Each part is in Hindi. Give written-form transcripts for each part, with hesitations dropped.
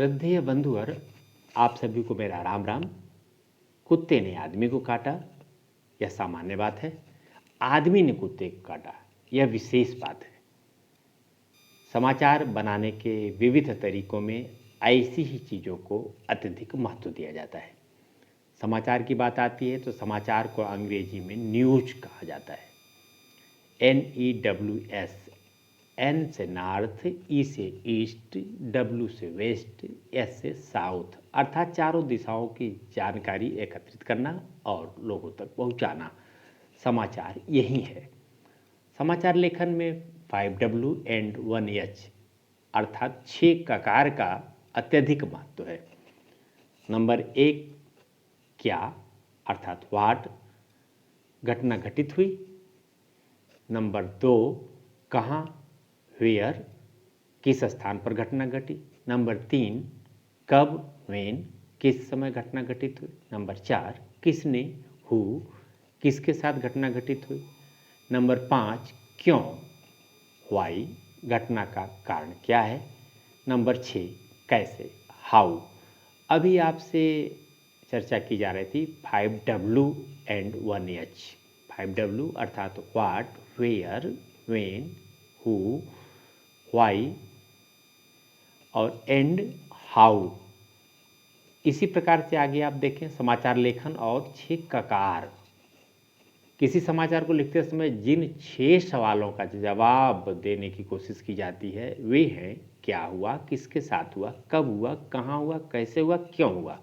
श्रद्धेय बंधुवर, आप सभी को मेरा राम राम। कुत्ते ने आदमी को काटा, यह सामान्य बात है। आदमी ने कुत्ते को काटा, यह विशेष बात है। समाचार बनाने के विविध तरीकों में ऐसी ही चीज़ों को अत्यधिक महत्व दिया जाता है। समाचार की बात आती है तो समाचार को अंग्रेजी में न्यूज कहा जाता है। NEWS, N से नॉर्थ, E से ईस्ट, W से वेस्ट, S से साउथ, अर्थात चारों दिशाओं की जानकारी एकत्रित करना और लोगों तक पहुंचाना। समाचार यही है। समाचार लेखन में 5W एंड 1H अर्थात 6 ककार का अत्यधिक महत्व है। नंबर 1 क्या अर्थात व्हाट, घटना घटित हुई। नंबर 2 कहाँ, वेयर, किस स्थान पर घटना घटी। नंबर 3 कब, व्हेन, किस समय घटना घटित हुई। नंबर 4 किसने, हु, किसके साथ घटना घटित हुई। नंबर 5 क्यों, वाई, घटना का कारण क्या है। नंबर 6 कैसे, हाउ। अभी आपसे चर्चा की जा रही थी 5W एंड 1H। 5W अर्थात what, where, when, who, why और एंड हाउ। इसी प्रकार से आगे आप देखें समाचार लेखन और 6 ककार। किसी समाचार को लिखते समय जिन 6 सवालों का जवाब देने की कोशिश की जाती है वे हैं क्या हुआ, किसके साथ हुआ, कब हुआ, कहाँ हुआ, कैसे हुआ, क्यों हुआ।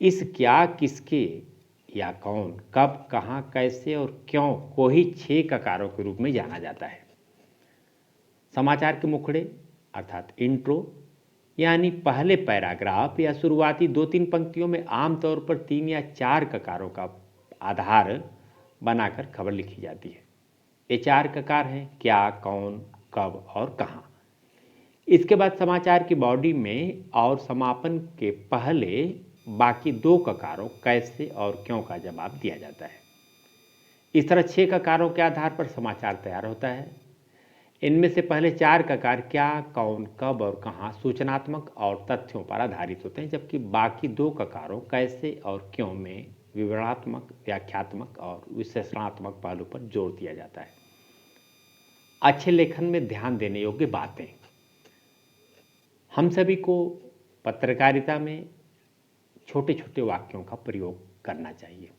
इस क्या, किसके या कौन, कब, कहाँ, कैसे और क्यों को ही 6 ककारों के रूप में जाना जाता है। समाचार के मुखड़े अर्थात इंट्रो यानी पहले पैराग्राफ या शुरुआती 2-3 पंक्तियों में आमतौर पर 3 या 4 ककारों का आधार बनाकर खबर लिखी जाती है। ये 4 ककार हैं क्या, कौन, कब और कहाँ। इसके बाद समाचार की बॉडी में और समापन के पहले बाकी 2 ककारों कैसे और क्यों का जवाब दिया जाता है। इस तरह 6 ककारों के आधार पर समाचार तैयार होता है। इनमें से पहले 4 ककार क्या, कौन, कब और कहाँ सूचनात्मक और तथ्यों पर आधारित होते हैं, जबकि बाकी 2 ककारों कैसे और क्यों में विवरणात्मक, व्याख्यात्मक और विश्लेषणात्मक पहलू पर जोर दिया जाता है। अच्छे लेखन में ध्यान देने योग्य बातें। हम सभी को पत्रकारिता में छोटे छोटे वाक्यों का प्रयोग करना चाहिए।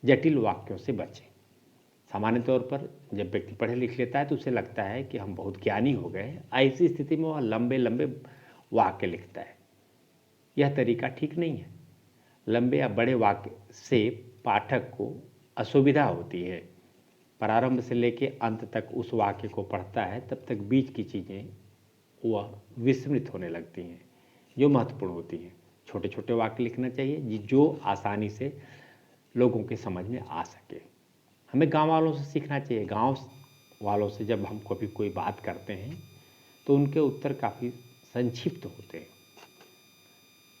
जटिल वाक्यों से बचें। सामान्य तौर पर जब व्यक्ति पढ़े लिख लेता है तो उसे लगता है कि हम बहुत ज्ञानी हो गए हैं। ऐसी स्थिति में वह लंबे लंबे वाक्य लिखता है। यह तरीका ठीक नहीं है। लंबे या बड़े वाक्य से पाठक को असुविधा होती है। प्रारंभ से लेकर अंत तक उस वाक्य को पढ़ता है तब तक बीच की चीज़ें वह विस्मृत होने लगती हैं जो महत्वपूर्ण होती हैं। छोटे छोटे वाक्य लिखना चाहिए जो आसानी से लोगों के समझ में आ सके। हमें गांव वालों से सीखना चाहिए। गांव वालों से जब हम कभी कोई बात करते हैं तो उनके उत्तर काफ़ी संक्षिप्त होते हैं।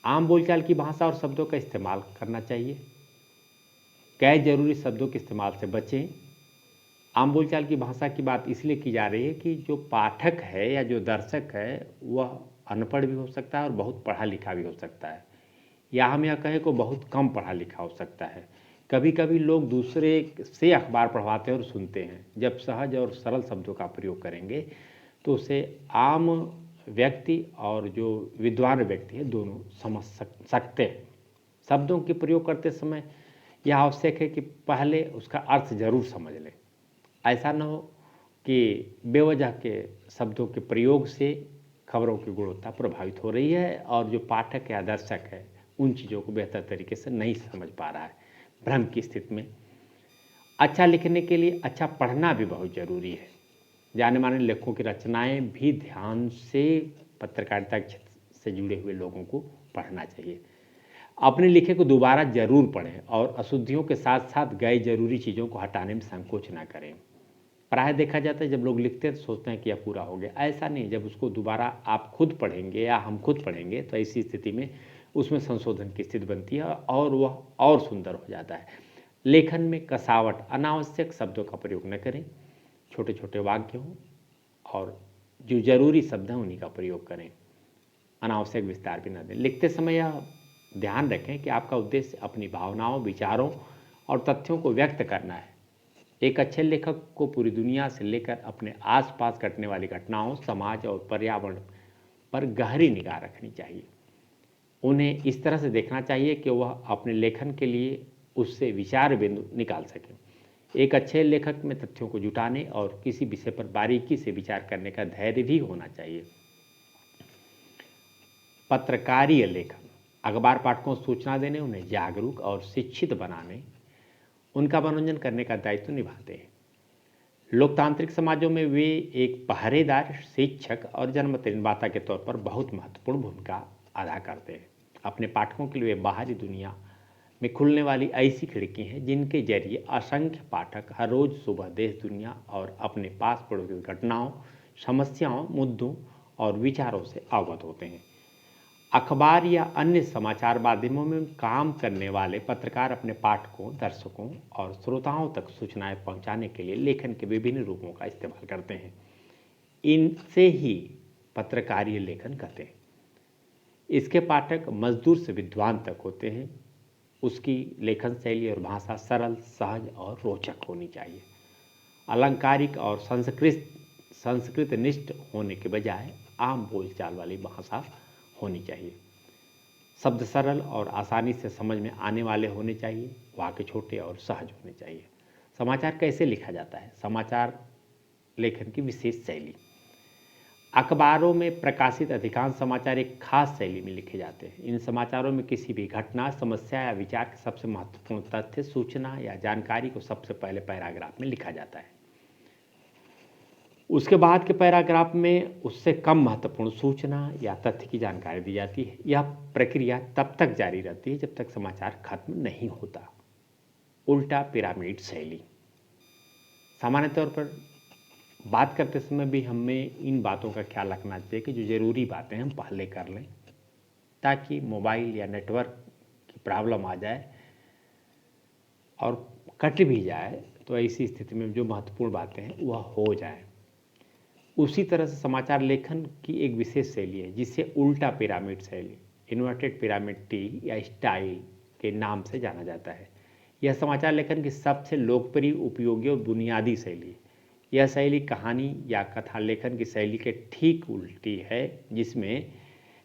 आम बोलचाल की भाषा और शब्दों का इस्तेमाल करना चाहिए। गैर जरूरी शब्दों के इस्तेमाल से बचें। आम बोलचाल की भाषा की बात इसलिए की जा रही है कि जो पाठक है या जो दर्शक है वह अनपढ़ भी हो सकता है और बहुत पढ़ा लिखा भी हो सकता है, या हम यह कहें कि बहुत कम पढ़ा लिखा हो सकता है। कभी कभी लोग दूसरे से अखबार पढ़वाते हैं और सुनते हैं। जब सहज और सरल शब्दों का प्रयोग करेंगे तो उसे आम व्यक्ति और जो विद्वान व्यक्ति है दोनों समझ सकते हैं। शब्दों के प्रयोग करते समय यह आवश्यक है कि पहले उसका अर्थ जरूर समझ लें। ऐसा न हो कि बेवजह के शब्दों के प्रयोग से खबरों की गुणवत्ता प्रभावित हो रही है और जो पाठक या दर्शक है उन चीज़ों को बेहतर तरीके से नहीं समझ पा रहा है। भ्रम की स्थिति में अच्छा लिखने के लिए अच्छा पढ़ना भी बहुत ज़रूरी है। जाने माने लेखकों की रचनाएं भी ध्यान से पत्रकारिता क्षेत्र से जुड़े हुए लोगों को पढ़ना चाहिए। अपने लिखे को दोबारा जरूर पढ़ें और अशुद्धियों के साथ साथ गैर जरूरी चीज़ों को हटाने में संकोच ना करें। प्राय देखा जाता है जब लोग लिखते हैं तो सोचते हैं कि यह पूरा हो गया। ऐसा नहीं। जब उसको दोबारा आप खुद पढ़ेंगे या हम खुद पढ़ेंगे तो ऐसी स्थिति में उसमें संशोधन की स्थिति बनती है और वह और सुंदर हो जाता है। लेखन में कसावट, अनावश्यक शब्दों का प्रयोग न करें। छोटे छोटे वाक्य हों और जो जरूरी शब्द हैं उन्हीं का प्रयोग करें। अनावश्यक विस्तार भी न दें। लिखते समय यह ध्यान रखें कि आपका उद्देश्य अपनी भावनाओं, विचारों और तथ्यों को व्यक्त करना है। एक अच्छे लेखक को पूरी दुनिया से लेकर अपने आसपास घटने वाली घटनाओं, समाज और पर्यावरण पर गहरी निगाह रखनी चाहिए। उन्हें इस तरह से देखना चाहिए कि वह अपने लेखन के लिए उससे विचार बिंदु निकाल सकें। एक अच्छे लेखक में तथ्यों को जुटाने और किसी विषय पर बारीकी से विचार करने का धैर्य भी होना चाहिए। पत्रकारीय लेखन अखबार पाठकों को सूचना देने, उन्हें जागरूक और शिक्षित बनाने, उनका मनोरंजन करने का दायित्व निभाते हैं। लोकतांत्रिक समाजों में वे एक पहरेदार, शिक्षक और जनमत निर्माता के तौर पर बहुत महत्वपूर्ण भूमिका अदा करते हैं। अपने पाठकों के लिए वे बाहरी दुनिया में खुलने वाली ऐसी खिड़की हैं जिनके जरिए असंख्य पाठक हर रोज सुबह देश, दुनिया और अपने पास पड़ोस की घटनाओं, समस्याओं, मुद्दों और विचारों से अवगत होते हैं। अखबार या अन्य समाचार माध्यमों में काम करने वाले पत्रकार अपने पाठकों, दर्शकों और श्रोताओं तक सूचनाएं पहुंचाने के लिए लेखन के विभिन्न रूपों का इस्तेमाल करते हैं। इनसे ही पत्रकारीय लेखन कहते हैं। इसके पाठक मजदूर से विद्वान तक होते हैं। उसकी लेखन शैली और भाषा सरल, सहज और रोचक होनी चाहिए। अलंकारिक और संस्कृतनिष्ठ होने के बजाय आम बोलचाल वाली भाषा होनी चाहिए। शब्द सरल और आसानी से समझ में आने वाले होने चाहिए। वाक्य छोटे और सहज होने चाहिए। समाचार कैसे लिखा जाता है? समाचार लेखन की विशेष शैली। अखबारों में प्रकाशित अधिकांश समाचार एक खास शैली में लिखे जाते हैं। इन समाचारों में किसी भी घटना, समस्या या विचार के सबसे महत्वपूर्ण तथ्य, सूचना या जानकारी को सबसे पहले पैराग्राफ में लिखा जाता है। उसके बाद के पैराग्राफ में उससे कम महत्वपूर्ण सूचना या तथ्य की जानकारी दी जाती है। यह प्रक्रिया तब तक जारी रहती है जब तक समाचार खत्म नहीं होता। उल्टा पिरामिड शैली। सामान्य तौर पर बात करते समय भी हमें इन बातों का ख्याल रखना चाहिए कि जो ज़रूरी बातें हम पहले कर लें, ताकि मोबाइल या नेटवर्क की प्रॉब्लम आ जाए और कट भी जाए तो ऐसी स्थिति में जो महत्वपूर्ण बातें हैं वह हो जाए। उसी तरह से समाचार लेखन की एक विशेष शैली है जिसे उल्टा पिरामिड शैली, इन्वर्टेड पिरामिड टी या स्टाइल के नाम से जाना जाता है। यह समाचार लेखन की सबसे लोकप्रिय, उपयोगी और बुनियादी शैली है। यह शैली कहानी या कथा लेखन की शैली के ठीक उल्टी है, जिसमें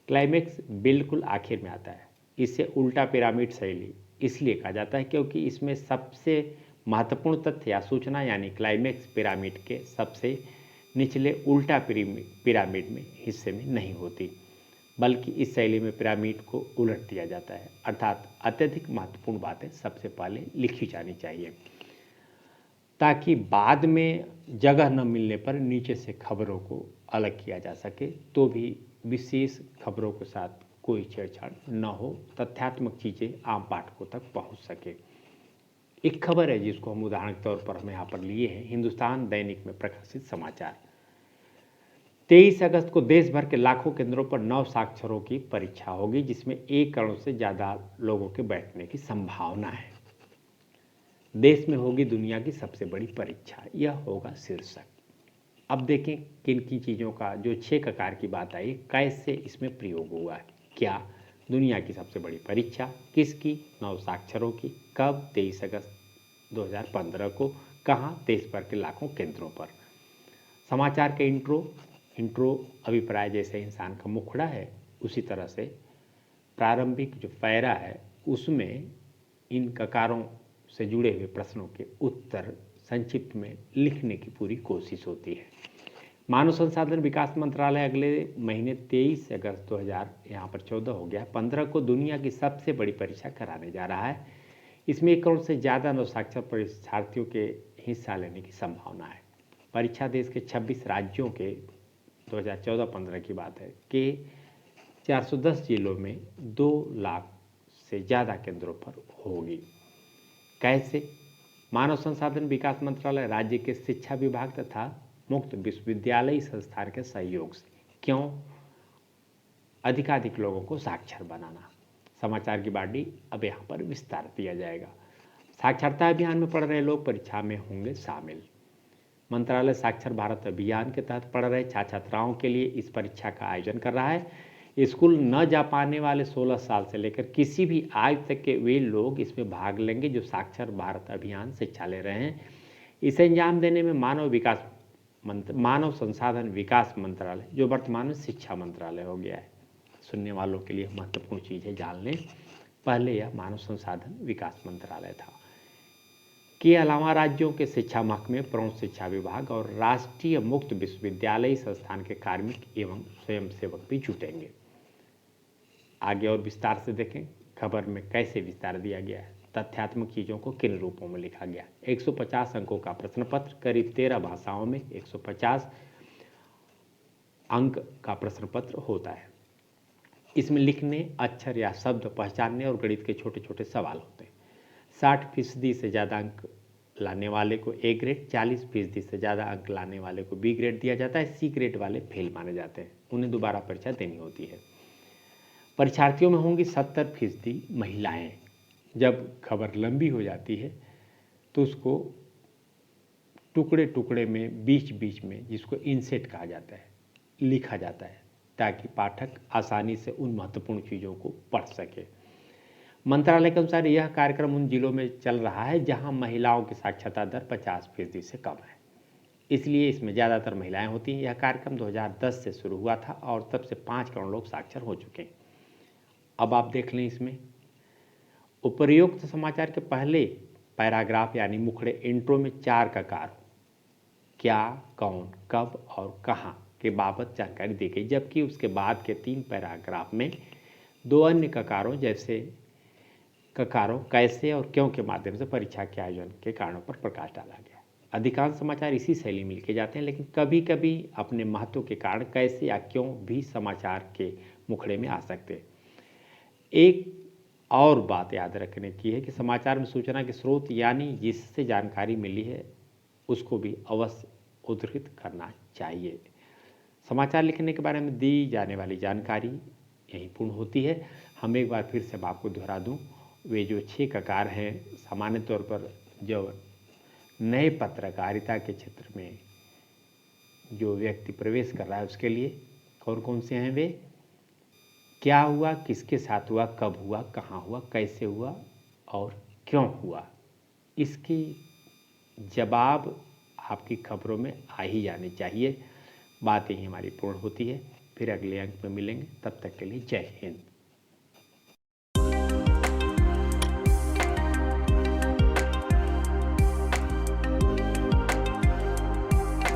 क्लाइमेक्स बिल्कुल आखिर में आता है। इसे उल्टा पिरामिड शैली इसलिए कहा जाता है क्योंकि इसमें सबसे महत्वपूर्ण तथ्य या सूचना यानी क्लाइमेक्स पिरामिड के सबसे निचले उल्टा पिरामिड में हिस्से में नहीं होती, बल्कि इस शैली में पिरामिड को उलट दिया जाता है। अर्थात अत्यधिक महत्वपूर्ण बातें सबसे पहले लिखी जानी चाहिए, ताकि बाद में जगह न मिलने पर नीचे से खबरों को अलग किया जा सके, तो भी विशेष खबरों के साथ कोई छेड़छाड़ न हो, तथ्यात्मक चीज़ें आम पाठकों तक पहुंच सके। एक खबर है जिसको हम उदाहरण के तौर पर हम यहाँ पर लिए हैं। हिंदुस्तान दैनिक में प्रकाशित समाचार। 23 अगस्त को देश भर के लाखों केंद्रों पर नव साक्षरों की परीक्षा होगी, जिसमें 1 करोड़ से ज़्यादा लोगों के बैठने की संभावना है। देश में होगी दुनिया की सबसे बड़ी परीक्षा, यह होगा शीर्षक। अब देखें किन किन चीज़ों का, जो 6 ककार की बात आई, कैसे इसमें प्रयोग हुआ है। क्या? दुनिया की सबसे बड़ी परीक्षा किसकी? नव साक्षरों की। कब? 23 अगस्त 2015 को। कहाँ? देश भर के लाखों केंद्रों पर। समाचार के इंट्रो अभिप्राय जैसे इंसान का मुखड़ा है, उसी तरह से प्रारंभिक जो पैरा है उसमें इन ककारों से जुड़े हुए प्रश्नों के उत्तर संक्षिप्त में लिखने की पूरी कोशिश होती है। मानव संसाधन विकास मंत्रालय अगले महीने 23 अगस्त 2000 यहाँ पर 14 हो गया, 15 को दुनिया की सबसे बड़ी परीक्षा कराने जा रहा है। इसमें 1 करोड़ से ज़्यादा नवसाक्षर परीक्षार्थियों के हिस्सा लेने की संभावना है। परीक्षा देश के 26 राज्यों के 2014-15 की बात है कि 410 जिलों में 2 लाख से ज़्यादा केंद्रों पर होगी। कैसे? मानव संसाधन विकास मंत्रालय, राज्य के शिक्षा विभाग तथा मुक्त विश्वविद्यालय संस्थान के सहयोग से। क्यों? अधिकाधिक लोगों को साक्षर बनाना। समाचार की बाडी अब यहाँ पर विस्तार दिया जाएगा। साक्षरता अभियान में पढ़ रहे लोग परीक्षा में होंगे शामिल। मंत्रालय साक्षर भारत अभियान के तहत पढ़ रहे छात्र छात्राओं के लिए इस परीक्षा का आयोजन कर रहा है। स्कूल न जा पाने वाले 16 साल से लेकर किसी भी आयु तक के वे लोग इसमें भाग लेंगे जो साक्षर भारत अभियान शिक्षा ले रहे हैं। इसे अंजाम देने में मानव संसाधन विकास मंत्रालय, जो वर्तमान में शिक्षा मंत्रालय हो गया है, सुनने वालों के लिए महत्वपूर्ण चीज़ है जान लें, पहले यह मानव संसाधन विकास मंत्रालय था, के अलावा राज्यों के शिक्षा महकमे, प्रौढ़ शिक्षा विभाग और राष्ट्रीय मुक्त विश्वविद्यालय संस्थान के कार्मिक एवं स्वयंसेवक भी जुटेंगे। आगे और विस्तार से देखें खबर में कैसे विस्तार दिया गया है। तथ्यात्मक चीज़ों को किन रूपों में लिखा गया। 150 अंकों का प्रश्न पत्र, करीब 13 भाषाओं में 150 अंक का प्रश्न पत्र होता है। इसमें लिखने, अक्षर या शब्द पहचानने और गणित के छोटे छोटे सवाल होते हैं। 60% से ज़्यादा अंक लाने वाले को ए ग्रेड, 40% से ज़्यादा अंक लाने वाले को बी ग्रेड दिया जाता है। सी ग्रेड वाले फेल माने जाते हैं, उन्हें दोबारा परीक्षा देनी होती है। परीक्षार्थियों में होंगी 70% महिलाएं। जब खबर लंबी हो जाती है तो उसको टुकड़े टुकड़े में बीच बीच में, जिसको इंसेट कहा जाता है, लिखा जाता है ताकि पाठक आसानी से उन महत्वपूर्ण चीज़ों को पढ़ सके। मंत्रालय के अनुसार यह कार्यक्रम उन जिलों में चल रहा है जहां महिलाओं की साक्षरता दर 50% से कम है, इसलिए इसमें ज़्यादातर महिलाएं होती हैं। यह कार्यक्रम 2010 से शुरू हुआ था और तब से 5 करोड़ लोग साक्षर हो चुके हैं। अब आप देख लें, इसमें उपर्युक्त समाचार के पहले पैराग्राफ यानी मुखड़े इंट्रो में 4 ककार क्या, कौन, कब और कहाँ के बाबत जानकारी दी गई, जबकि उसके बाद के 3 पैराग्राफ में 2 अन्य ककारों जैसे ककारों कैसे और क्यों के माध्यम से परीक्षा के आयोजन के कारणों पर प्रकाश डाला गया। अधिकांश समाचार इसी शैली में लिखे जाते हैं, लेकिन कभी कभी अपने महत्व के कारण कैसे या क्यों भी समाचार के मुखड़े में आ सकते हैं। एक और बात याद रखने की है कि समाचार में सूचना के स्रोत यानी जिससे जानकारी मिली है उसको भी अवश्य उद्धृत करना चाहिए। समाचार लिखने के बारे में दी जाने वाली जानकारी यहीं पूर्ण होती है। हम एक बार फिर से आपको दोहरा दूं, वे जो 6 ककार हैं सामान्य तौर पर जो नए पत्रकारिता के क्षेत्र में जो व्यक्ति प्रवेश कर रहा है उसके लिए कौन कौन से हैं वे, क्या हुआ, किसके साथ हुआ, कब हुआ, कहाँ हुआ, कैसे हुआ और क्यों हुआ, इसकी जवाब आपकी खबरों में आ ही जानी चाहिए। बात यही हमारी पूर्ण होती है। फिर अगले अंक में मिलेंगे, तब तक के लिए जय हिंद।